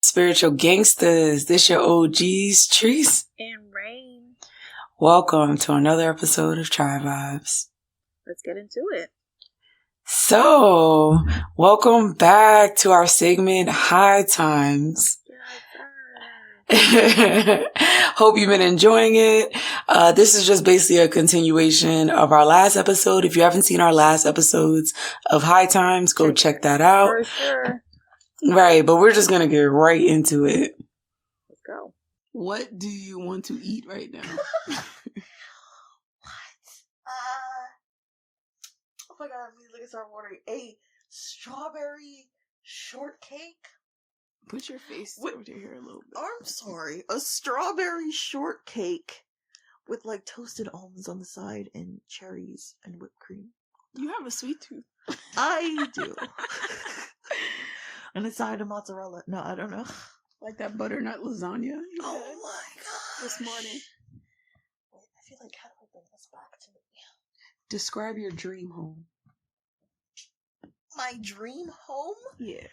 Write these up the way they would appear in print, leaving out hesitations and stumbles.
Spiritual gangsters, this your OGs, Trice. And Rane. Welcome to another episode of Trybe Vibes. Let's get into it. So, welcome back to our segment, High Times. Hope you've been enjoying it. This is just basically a continuation of our last episode. If you haven't seen our last episodes of High Times, go check that out. For sure. Right, but we're just going to get right into it. Let's go. What do you want to eat right now? What? Oh my god, I immediately start ordering a strawberry shortcake. Put your face over here a little bit. I'm sorry. A strawberry shortcake with like toasted almonds on the side and cherries and whipped cream. You have a sweet tooth. I do. And a side of mozzarella. No, I don't know. Like that butternut lasagna. Oh my god. This morning. Wait, I feel like how do I bring this back to me? Describe your dream home. My dream home? Yeah.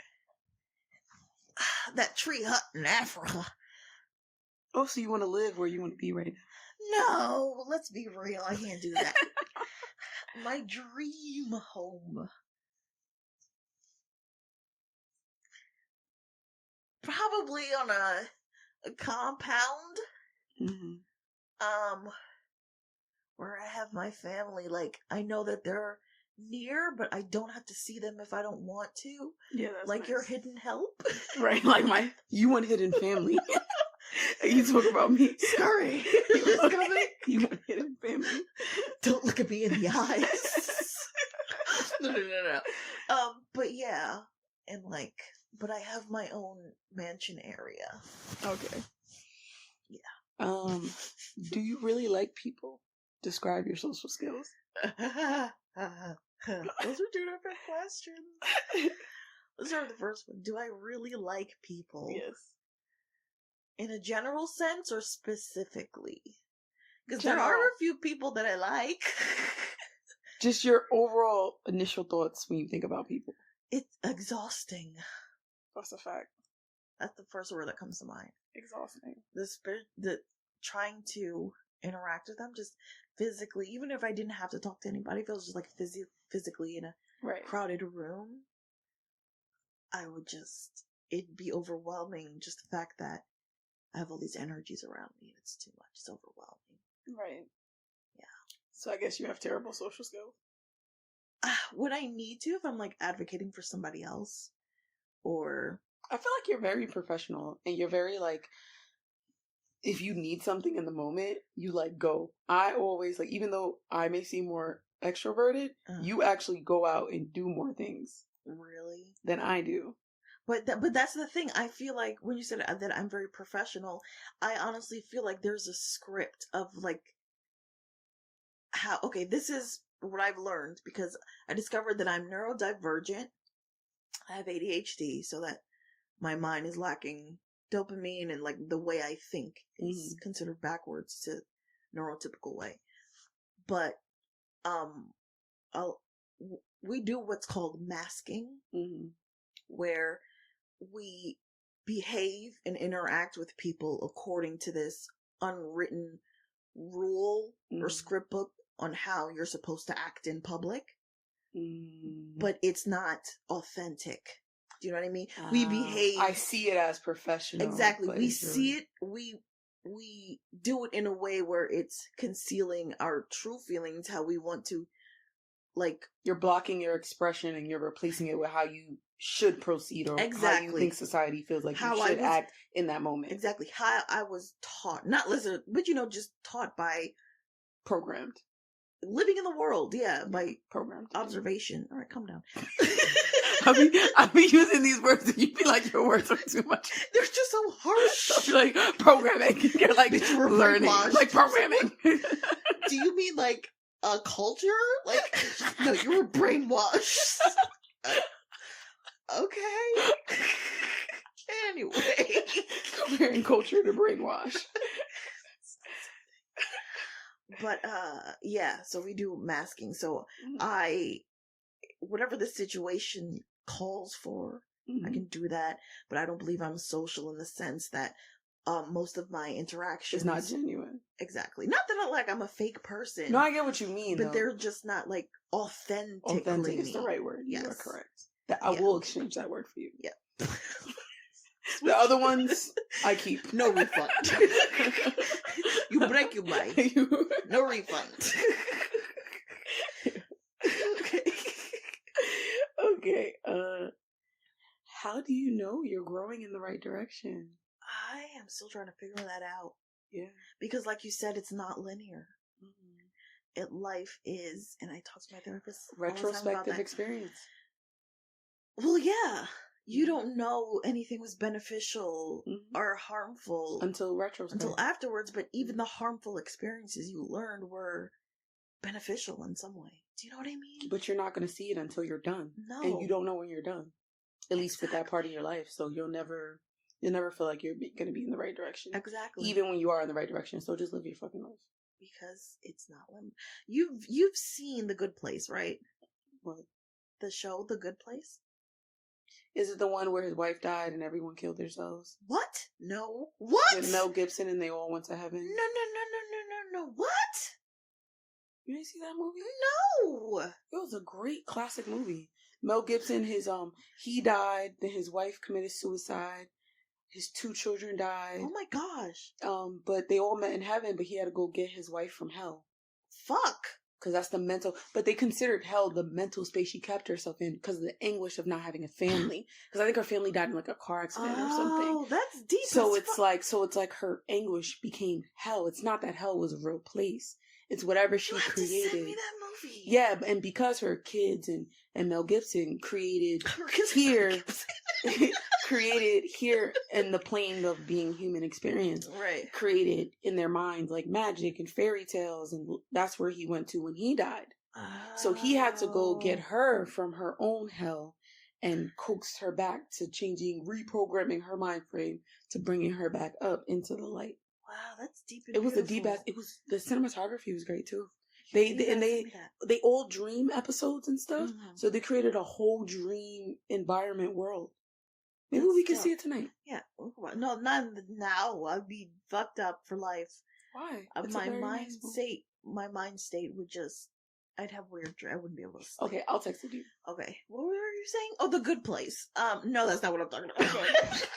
That tree hut in Africa. Oh, so you want to live where you want to be right now? No, let's be real. I can't do that. My dream home. Probably on a compound. Mm-hmm. Where I have my family. Like, I know that they're near, but I don't have to see them if I don't want to. Yeah, that's like nice. Your hidden help. Right, like you want hidden family. You talk about me. Sorry. You want hidden family. Don't look at me in the eyes. No. But yeah, and but I have my own mansion area. Okay. Yeah. Do you really like people? Describe your social skills. Those are two different questions. Let's start with the first one. Do I really like people? Yes. In a general sense or specifically? Because there are a few people that I like. Just your overall initial thoughts when you think about people. It's exhausting. That's a fact. That's the first word that comes to mind. Exhausting. The trying to interact with them, just physically, even if I didn't have to talk to anybody, if it was just like physically in a crowded room, it'd be overwhelming. Just the fact that I have all these energies around me, and it's too much. It's overwhelming. Right. Yeah. So I guess you have terrible social skills. Would I need to if I'm like advocating for somebody else? Or I feel like you're very professional and you're very like, if you need something in the moment, you like go. I always like, even though I may seem more extroverted, you actually go out and do more things. Really? Than I do. But that's the thing. I feel like when you said that I'm very professional, I honestly feel like there's a script of like how, okay, this is what I've learned because I discovered that I'm neurodivergent. I have ADHD, so that my mind is lacking dopamine and like the way I think is considered backwards to neurotypical way. But we do what's called masking, where we behave and interact with people according to this unwritten rule or script book on how you're supposed to act in public. But it's not authentic. Do you know what I mean? We behave. I see it as professional. Exactly. We see it. We do it in a way where it's concealing our true feelings, how we want to, like. You're blocking your expression and you're replacing it with how you should proceed or how you think society feels like you should act in that moment. Exactly. How I was taught, not listened, but just taught by. Programmed. Living in the world, by programmed observation. All right, calm down. I'll be using these words and you feel like your words are too much. They're just so harsh. You're like programming. You're like learning. Like programming. Do you mean like a culture? Like, no, you were brainwashed. Okay. Anyway. Comparing culture to brainwash. But so we do masking. So whatever the situation calls for, I can do that, but I don't believe I'm social in the sense that most of my interactions is not genuine. Exactly. Not that I'm a fake person. No, I get what you mean, but though. They're just not like authentically. Authentic is the right word. Yes. You are correct. I will exchange that word for you. Yeah. The other ones I keep. No refund. You break, you buy. No refund. Okay. How do you know you're growing in the right direction? I am still trying to figure that out. Yeah. Because like you said, it's not linear. Life is, and I talked to my therapist retrospective experience. Well, yeah. You don't know anything was beneficial or harmful until retrospect. Until afterwards, but even the harmful experiences you learned were beneficial in some way. Do you know what I mean? But you're not going to see it until you're done. No. And you don't know when you're done. At least with that part of your life. So you'll never feel like you're going to be in the right direction. Exactly. Even when you are in the right direction. So just live your fucking life. Because it's not limit. You've seen The Good Place, right? What? The show The Good Place? Is it the one where his wife died and everyone killed themselves? What? No. What? With Mel Gibson and they all went to heaven? No. What? You didn't see that movie? No. It was a great classic movie. Mel Gibson, he died, then his wife committed suicide. His 2 children died. Oh my gosh. But they all met in heaven, but he had to go get his wife from hell. Fuck. Because that's the mental... But they considered hell the mental space she kept herself in because of the anguish of not having a family. Because I think her family died in like a car accident or something. Oh, that's deep. So it's like her anguish became hell. It's not that hell was a real place. It's whatever she created. Send me that movie. Yeah, and because her kids and Mel Gibson created here... created here in the plane of being human experience, right? Created in their minds like magic and fairy tales, and that's where he went to when he died. So he had to go get her from her own hell and coax her back to reprogramming her mind frame to bringing her back up into the light. Wow, that's deep. It was the the cinematography was great too. They all dream episodes and stuff, so they created a whole dream environment world. Maybe we can see it tonight. Yeah. No, not now. I'd be fucked up for life. Why? My mind state would just... I'd have weird... I wouldn't be able to sleep. Okay, I'll text it to you. Okay. What were you saying? Oh, The Good Place. No, that's not what I'm talking about.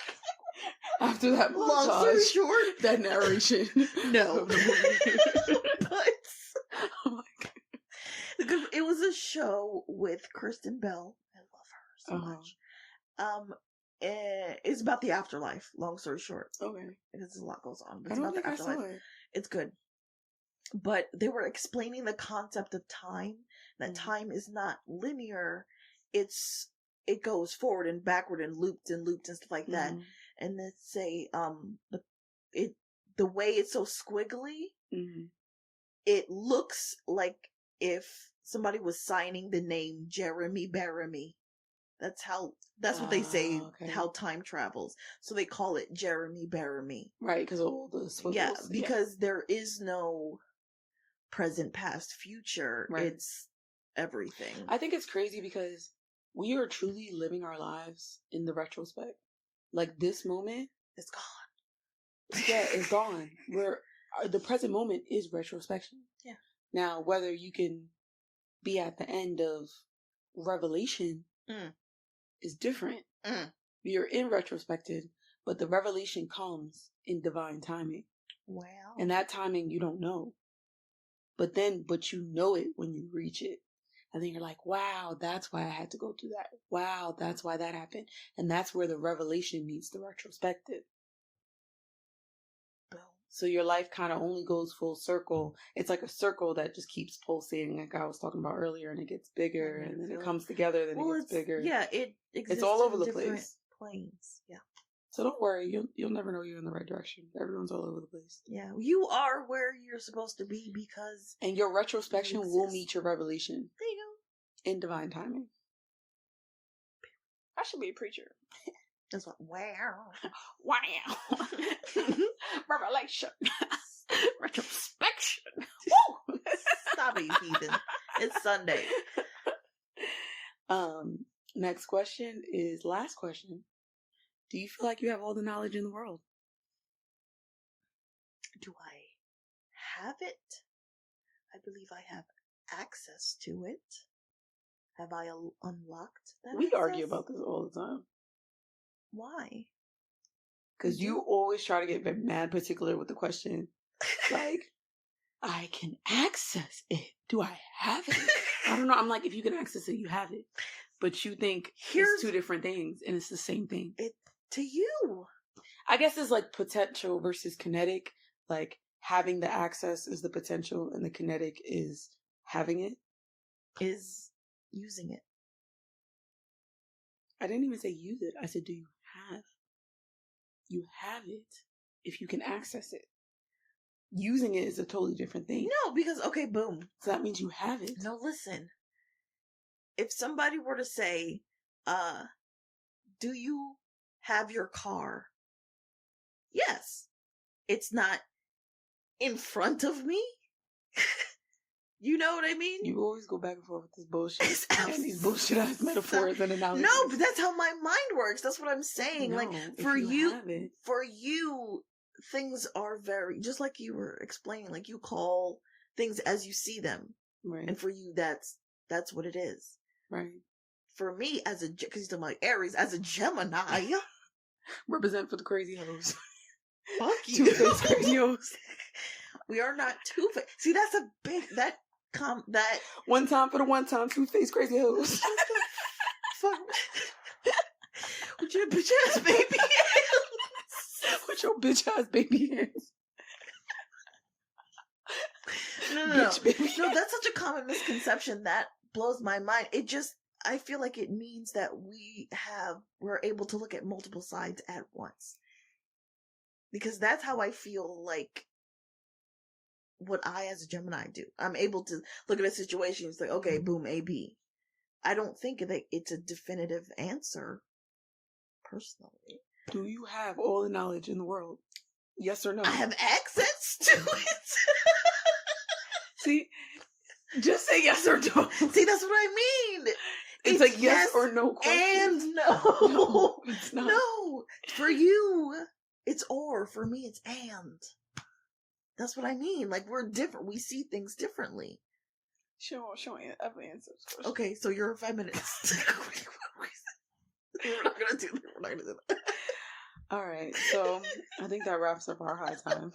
After that montage, long story short, that narration. No. But... Oh my God. It was a show with Kristen Bell. I love her so much. It's about the afterlife. Long story short, okay, because a lot goes on. But it's about the afterlife. It's good, but they were explaining the concept of time. That time is not linear. It goes forward and backward and looped and stuff like that. And let's say the way it's so squiggly, it looks like if somebody was signing the name Jeremy Baramy. That's what they say, okay. How time travels. So they call it Jeremy Baramy. Right, because of all the swiggles. Yeah, because there is no present, past, future. Right. It's everything. I think it's crazy because we are truly living our lives in the retrospect. Like this moment, it's gone. Yeah, it's gone. The present moment is retrospection. Yeah. Now, whether you can be at the end of Revelation... is different. You're in retrospective, but the revelation comes in divine timing. Wow. And that timing you don't know. But you know it when you reach it. And then you're like, wow, that's why I had to go through that. Wow, that's why that happened. And that's where the revelation meets the retrospective. So your life kind of only goes full circle. It's like a circle that just keeps pulsating, like I was talking about earlier, and it gets bigger, and then it comes together, then it gets bigger. Yeah, it exists. It's all over the place. Planes, yeah. So don't worry, you'll never know you're in the right direction. Everyone's all over the place. Yeah, you are where you're supposed to be because... And your retrospection will meet your revelation. There you go. In divine timing. I should be a preacher. That's what, wow. Wow. Revelation. Retrospection. Woo! Stop it, you heathen. It's Sunday. Next question is last question. Do you feel like you have all the knowledge in the world? Do I have it? I believe I have access to it. Have I unlocked that? We access? argue about this all the time. Why? Because you always try to get mad particular with the question. Like, I can access it. Do I have it? I don't know. I'm like, if you can access it, you have it. But you think it's two different things, and it's the same thing. To you. I guess it's like potential versus kinetic. Like, having the access is the potential, and the kinetic is having it. Is using it. I didn't even say use it. I said, do you have? You have it if you can access it. Using it is a totally different thing. No, because, okay, boom. So that means you have it. No, listen. If somebody were to say, do you have your car? Yes. It's not in front of me. You know what I mean? You always go back and forth with this bullshit. And these bullshit ass metaphors and analogies. No, but that's how my mind works. That's what I'm saying. No, like, for you, things are very, just like you were explaining, like you call things as you see them. Right. And for you, that's what it is. Right. For me, because you're talking about Aries, as a Gemini. Represent for the crazy hoes. Fuck you. Two-faced crazy hoes. We are not two-faced. See, that's a big, that one time for the one time, two-faced crazy hoes. Fuck. With your bitch ass baby hands. With your bitch ass baby hands. No. No, that's such a common misconception that blows my mind. I feel like it means that we're able to look at multiple sides at once. Because that's how I feel like what I as a Gemini do. I'm able to look at a situation and say, okay, boom, A, B. I don't think that it's a definitive answer, personally. Do you have all the knowledge in the world? Yes or no? I have access to it. See, just say yes or no. See, that's what I mean. It's like yes or no question. And no. No, it's not. No. For you, it's or. For me, it's and. That's what I mean. Like, we're different. We see things differently. Sure, I've answered. Okay, so you're a feminist. We're not gonna do that. All right, so I think that wraps up our high time.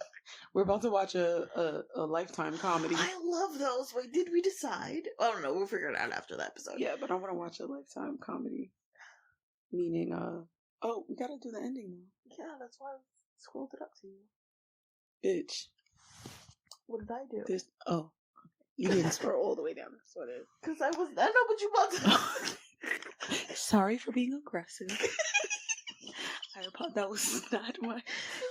We're about to watch a Lifetime comedy. I love those. Wait, did we decide? I don't know. We'll figure it out after the episode. Yeah, but I want to watch a Lifetime comedy. Meaning, we gotta do the ending now. Yeah, that's why I scrolled it up to you. Bitch. What did I do? You didn't scroll all the way down. That's what it is. Because I know what you about to. Sorry for being aggressive. That was not my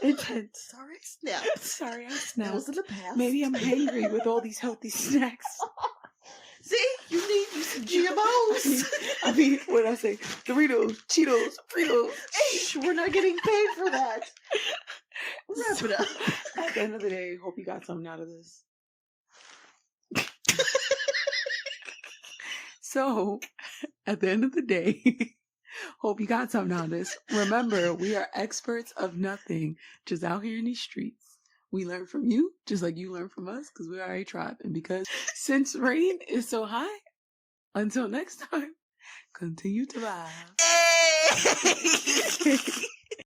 intent. Sorry, I snapped. Sorry, I snapped. That was in the past. Maybe I'm hangry with all these healthy snacks. See? You need some GMOs. I mean, what did I say? Doritos, Cheetos, Fritos. Hey, we're not getting paid for that. Wrap it up. At the end of the day, hope you got something out of this. So, at the end of the day, hope you got something out of this. Remember, we are experts of nothing, just out here in these streets. We learn from you, just like you learn from us, because we are a tribe. And because since Rane is so high, until next time, continue to vibe. Hey!